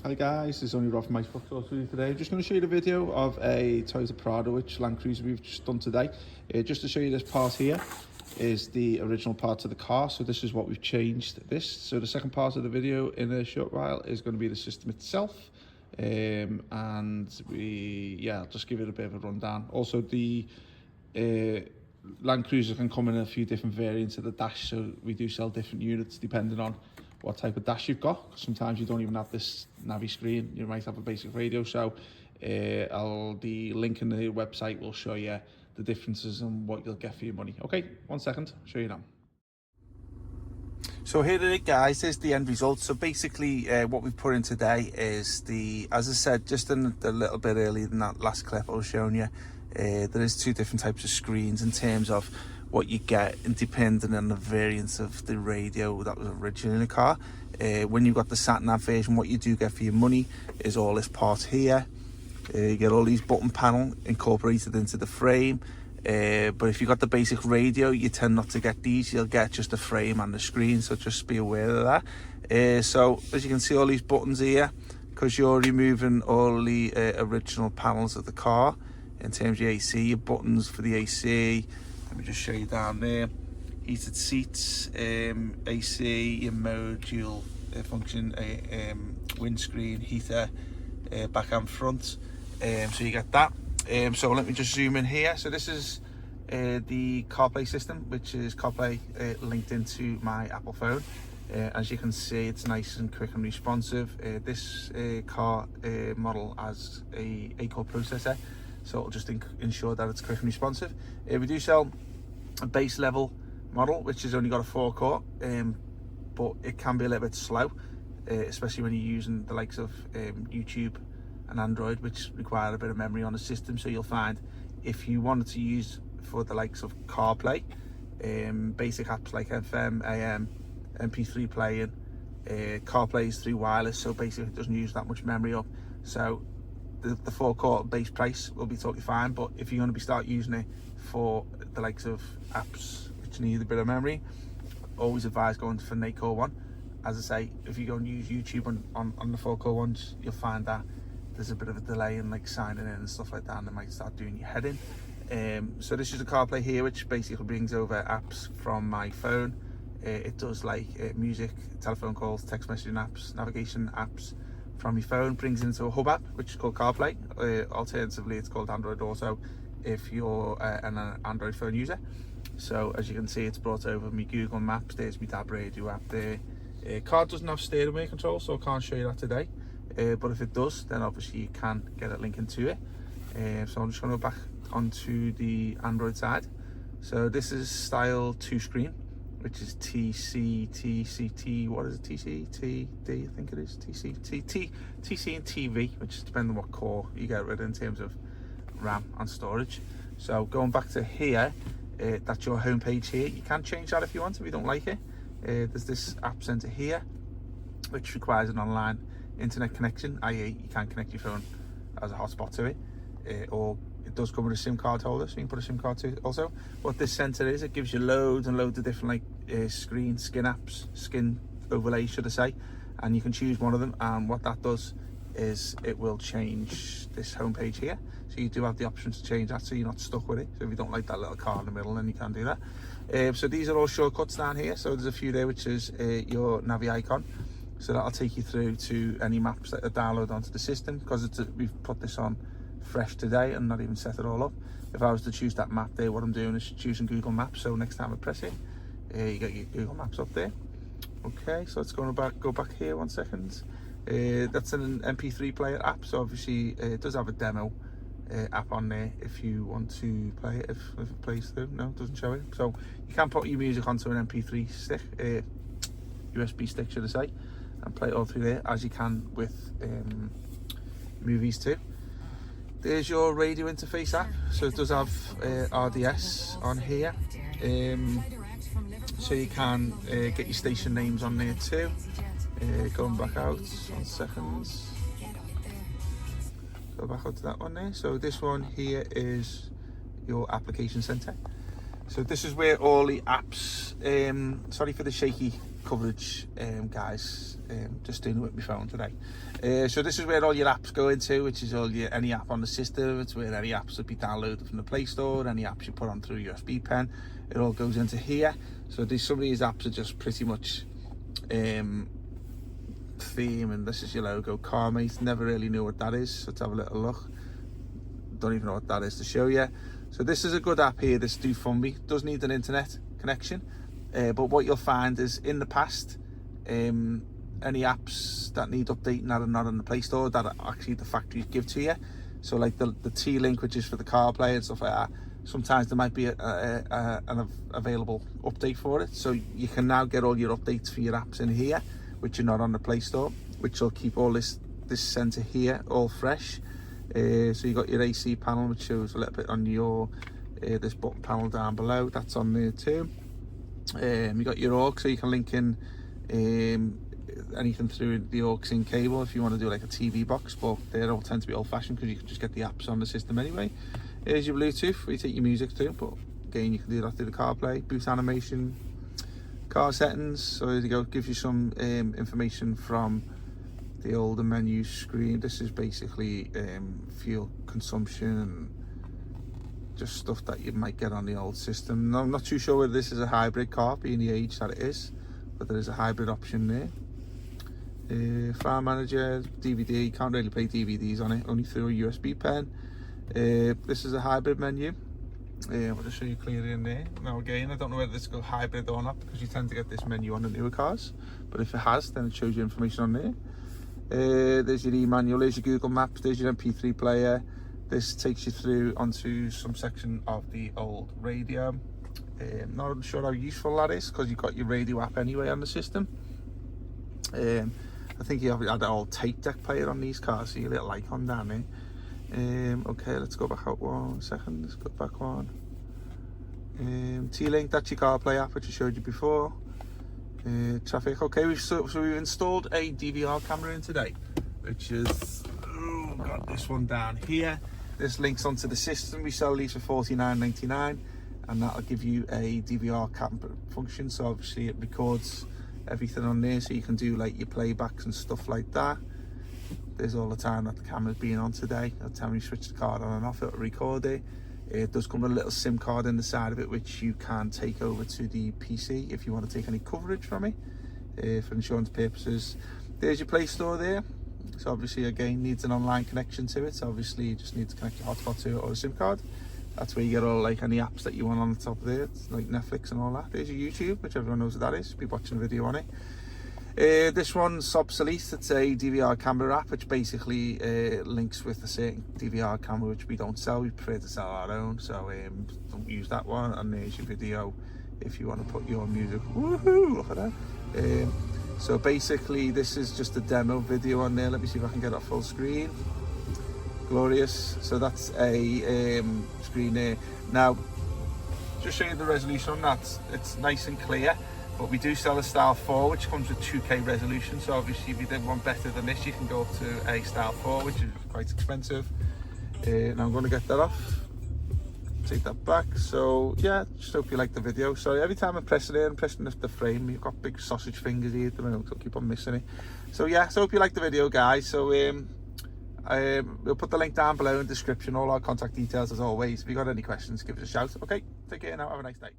Hi guys, it's only Rob from Iceboxauto today. I'm just going to show you the video of a Toyota Prado, which Landcruiser we've just done today. Just to show you, this part here is the original part of the car, so this is what we've changed this. So the second part of the video in a short while is going to be the system itself, and I'll just give it a bit of a rundown. Also, the Landcruiser can come in a few different variants of the dash, so we do sell different units depending on what type of dash you've got. Sometimes you don't even have this navy screen, you might have a basic radio. So the link in the website will show you the differences and what you'll get for your money. Okay, 1 second, I'll show you now. So here it is, guys, here's the end result. So basically what we've put in today is as I said just in a little bit earlier than that last clip I was showing you, there is 2 different types of screens in terms of what you get, and depending on the variants of the radio that was originally in the car. When you've got the sat-nav version, what you do get for your money is all this part here. You get all these button panel incorporated into the frame, but if you've got the basic radio, you tend not to get these. You'll get just the frame and the screen, so just be aware of that. So as you can see, all these buttons here, because you're removing all the original panels of the car in terms of your AC, your buttons for the AC. Let me just show you down there. Heated seats, AC, your module function, windscreen, heater, back and front. So you get that. So let me just zoom in here. So this is the CarPlay system, which is CarPlay linked into my Apple phone. As you can see, it's nice and quick and responsive. This car model has a 8-core processor, so it'll just ensure that it's quick and responsive. We do sell a base level model which has only got a 4-core, but it can be a little bit slow, especially when you're using the likes of YouTube and Android, which require a bit of memory on the system. So you'll find if you wanted to use for the likes of CarPlay, basic apps like FM, AM, MP3 playing, CarPlay is through wireless, so basically it doesn't use that much memory up. So the 4-core base price will be totally fine, but if you're going to start using it for the likes of apps which need a bit of memory, always advise going for an 8-core one. As I say, if you go and use YouTube on the 4-core ones, you'll find that there's a bit of a delay in like signing in and stuff like that, and they might start doing your head in. So this is the CarPlay here, which basically brings over apps from my phone. It does like music, telephone calls, text messaging apps, navigation apps from your phone, brings into a hub app which is called CarPlay. Alternatively, it's called Android Auto if you're an Android phone user. So as you can see, it's brought over my Google Maps. There's my DAB radio app there. Car doesn't have steering wheel control, so I can't show you that today, but if it does, then obviously you can get it linked into it. So I'm just going to go back onto the Android side. So this is style 2 screen, which is TCT, what is it, TCTD, I think it is, TC and TV, which depends on what core you get rid of in terms of RAM and storage. So going back to here, that's your home page here. You can change that if you want, if you don't like it. There's this app center here, which requires an online internet connection, i.e. you can connect your phone as a hotspot to it, or it does come with a SIM card holder, so you can put a SIM card to it also. What this center is, it gives you loads and loads of different like skin apps, skin overlays should I say, and you can choose one of them, and what that does is it will change this homepage here. So you do have the option to change that, so you're not stuck with it. So if you don't like that little car in the middle, then you can do that. So these are all shortcuts down here. So there's a few there, which is your Navi icon. So that'll take you through to any maps that are downloaded onto the system, because we've put this on fresh today and not even set it all up. If I was to choose that map there, what I'm doing is choosing Google Maps. So next time I press it, you get your Google Maps up there. Okay, so let's go back here 1 second. That's an MP3 player app, so obviously it does have a demo app on there if you want to play it, if it plays through. No, it doesn't show it. So you can put your music onto an MP3 stick, USB stick should I say, and play it all through there, as you can with movies too. There's your radio interface app, so it does have RDS on here, so you can get your station names on there too. Going back out 1 second, go back out to that one there. So this one here is your application center. So this is where all the apps, sorry for the shaky coverage, guys. Just doing it with my phone today. So this is where all your apps go into, which is any app on the system. It's where any apps will be downloaded from the Play Store, any apps you put on through USB pen, it all goes into here. So some of these apps are just pretty much theme, and this is your logo, CarMate. Never really knew what that is, so let's have a little look. Don't even know what that is to show you. So this is a good app here, this Do Fund Me. Does need an internet connection, but what you'll find is in the past, any apps that need updating that are not on the Play Store, that are actually the factories give to you. So like the T-Link, which is for the CarPlay and stuff like that, sometimes there might be an available update for it. So you can now get all your updates for your apps in here, which are not on the Play Store, which will keep all this center here all fresh. So you got your AC panel, which shows a little bit on your this button panel down below, that's on there too. You got your aux, so you can link in anything through the aux-in cable if you want to do like a TV box, but they all tend to be old-fashioned because you can just get the apps on the system anyway. Here's your Bluetooth where you take your music to, but again you can do that through the CarPlay. Boot animation, car settings, so there you go, gives you some information from the older menu screen. This is basically fuel consumption and just stuff that you might get on the old system. I'm not too sure whether this is a hybrid car, being the age that it is, but there is a hybrid option there. File manager, DVD, can't really play DVDs on it, only through a USB pen. This is a hybrid menu. I'll just show you clearly in there. Now again, I don't know whether this goes hybrid or not, because you tend to get this menu on the newer cars, but if it has, then it shows you information on there. There's your e-manual, there's your Google Maps, there's your MP3 player. This takes you through onto some section of the old radio. Not sure how useful that is, because you've got your radio app anyway on the system. I think you have an old tape deck player on these cars, so your little icon down there. Okay, let's go back out 1 second, let's go back one. T-Link, that's your CarPlay app, which I showed you before. Traffic, okay, so we've installed a DVR camera in today, which is, got this one down here. This links onto the system. We sell these for $49.99, and that'll give you a DVR camera function. So obviously it records everything on there, so you can do like your playbacks and stuff like that. There's all the time that the camera's been on today. Every time you switch the card on and off, it'll record it. It does come with a little SIM card in the side of it, which you can take over to the PC if you want to take any coverage from it, for insurance purposes. There's your Play Store there. So obviously again needs an online connection to it. So obviously you just need to connect your hotspot to it or a SIM card. That's where you get all like any apps that you want on the top of there, it's like Netflix and all that. There's your YouTube, which everyone knows what that is. Be watching a video on it. This one's obsolete. It's a DVR camera app, which basically links with a certain DVR camera which we don't sell. We prefer to sell our own, so don't use that one. And there's your video if you want to put your music. Woohoo! Look at that. So basically this is just a demo video on there. Let me see if I can get it full screen. Glorious. So that's a screen there. Now just show you the resolution on that. It's nice and clear, but we do sell a Style 4 which comes with 2K resolution. So obviously if you did one better than this, you can go up to a Style 4, which is quite expensive. Now I'm going to get that off, take that back. So yeah, just hope you like the video. Sorry, every time I'm pressing it, I'm pressing the frame. You've got big sausage fingers here at the moment, so I'll keep on missing it. So yeah, so hope you like the video, guys. So we'll put the link down below in the description, all our contact details as always. If you've got any questions, give us a shout. Okay, take care now, have a nice day.